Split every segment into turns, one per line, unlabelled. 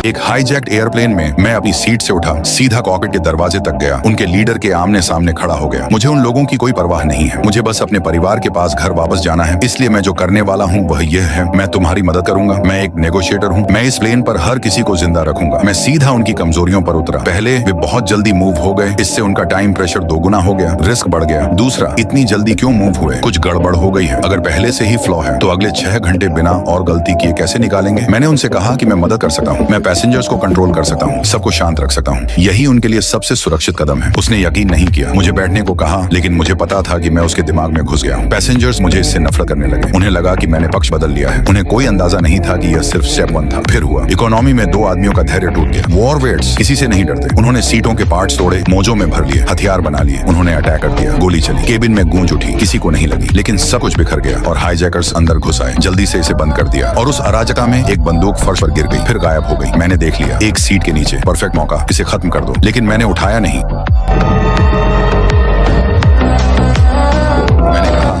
एक hijacked airplane में मैं अपनी सीट से उठा, सीधा कॉकपिट के दरवाजे तक गया, उनके लीडर के आमने सामने खड़ा हो गया। मुझे उन लोगों की कोई परवाह नहीं है, मुझे बस अपने परिवार के पास घर वापस जाना है। इसलिए मैं जो करने वाला हूँ वह यह है, मैं तुम्हारी मदद करूंगा। मैं एक नेगोशिएटर हूँ, मैं इस प्लेन पर हर किसी को जिंदा रखूंगा। मैं सीधा उनकी कमजोरियों पर उतरा। पहले वे बहुत जल्दी मूव हो गए, इससे उनका टाइम प्रेशर दोगुना हो गया, रिस्क बढ़ गया। दूसरा, इतनी जल्दी क्यों मूव हुए? कुछ गड़बड़ हो गई है। अगर पहले से ही फ्लॉ है तो अगले 6 घंटे बिना और गलती किए कैसे निकालेंगे? मैंने उनसे कहा कि मैं मदद कर सकता हूँ, मैं पैसेंजर्स को कंट्रोल कर सकता हूँ, सबको शांत रख सकता हूँ। यही उनके लिए सबसे सुरक्षित कदम है। उसने यकीन नहीं किया, मुझे बैठने को कहा, लेकिन मुझे पता था कि मैं उसके दिमाग में घुस गया हूँ। पैसेंजर्स मुझे इससे नफरत करने लगे। उन्हें लगा कि मैंने पक्ष बदल लिया है। उन्हें कोई अंदाजा नहीं था कि यह सिर्फ स्टेप 1 था। फिर हुआ, इकोनॉमी में 2 आदमियों का धैर्य टूट गया। वॉर वेट्स किसी से नहीं डरते। उन्होंने सीटों के पार्ट्स तोड़े, मोजों में भर लिए, हथियार बना लिए। उन्होंने अटैक कर दिया, गोली चली, केबिन में गूंज उठी, किसी को नहीं लगी, लेकिन सब कुछ बिखर गया और हाईजैकर्स अंदर घुस आए, जल्दी से इसे बंद कर दिया और उस अराजकता में एक बंदूक फर्श पर गिर गई, फिर गायब हो गई। मैंने देख लिया, एक सीट के नीचे, परफेक्ट मौका, इसे खत्म कर दो, लेकिन मैंने उठाया नहीं।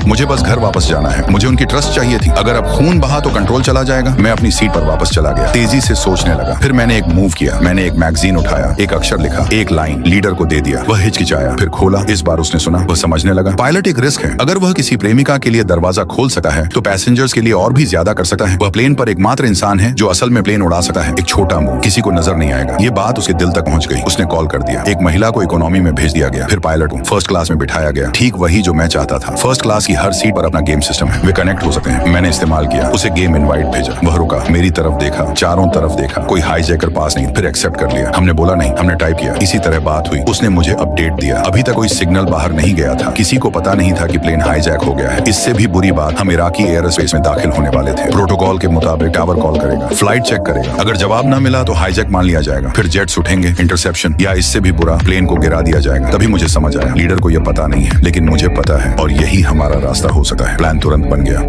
मुझे बस घर वापस जाना है, मुझे उनकी ट्रस्ट चाहिए थी। अगर अब खून बहा तो कंट्रोल चला जाएगा। मैं अपनी सीट पर वापस चला गया, तेजी से सोचने लगा। फिर मैंने एक मूव किया, मैंने एक मैगजीन उठाया, एक अक्षर लिखा, एक लाइन लीडर को दे दिया। वह हिचकिचाया, फिर खोला। इस बार उसने सुना, वह समझने लगा। पायलट एक रिस्क है। अगर वह किसी प्रेमिका के लिए दरवाजा खोल सकता है तो पैसेंजर्स के लिए और भी ज्यादा कर सकता है। वह प्लेन पर एकमात्र इंसान है जो असल में प्लेन उड़ा सकता है। एक छोटा मूव, किसी को नजर नहीं आएगा। ये बात उसके दिल तक पहुंच गई। उसने कॉल कर दिया। एक महिला को इकोनॉमी में भेज दिया गया, फिर पायलट को फर्स्ट क्लास में बिठाया गया। ठीक वही जो मैं चाहता था। फर्स्ट क्लास की हर सीट पर अपना गेम सिस्टम है, वे कनेक्ट हो सकते हैं। मैंने इस्तेमाल किया, उसे गेम इनवाइट भेजा। वह रुका, मेरी तरफ देखा, चारों तरफ देखा, कोई हाईजैकर पास नहीं, फिर एक्सेप्ट कर लिया। हमने बोला नहीं, हमने टाइप किया। इसी तरह बात हुई। उसने मुझे अपडेट दिया। अभी तक कोई सिग्नल बाहर नहीं गया था, किसी को पता नहीं था कि प्लेन हाईजैक हो गया है। इससे भी बुरी बात, हम इराकी एयर स्पेस में दाखिल होने वाले थे। प्रोटोकॉल के मुताबिक टावर कॉल करेगा, फ्लाइट चेक करेगा। अगर जवाब न मिला तो हाईजैक मान लिया जाएगा, फिर जेट्स उठेंगे, इंटरसेप्शन, या इससे भी बुरा, प्लेन को गिरा दिया जाएगा। तभी मुझे समझ आया, लीडर को यह पता नहीं है, लेकिन मुझे पता है, और यही हमारा रास्ता हो सकता है। प्लान तुरंत बन गया।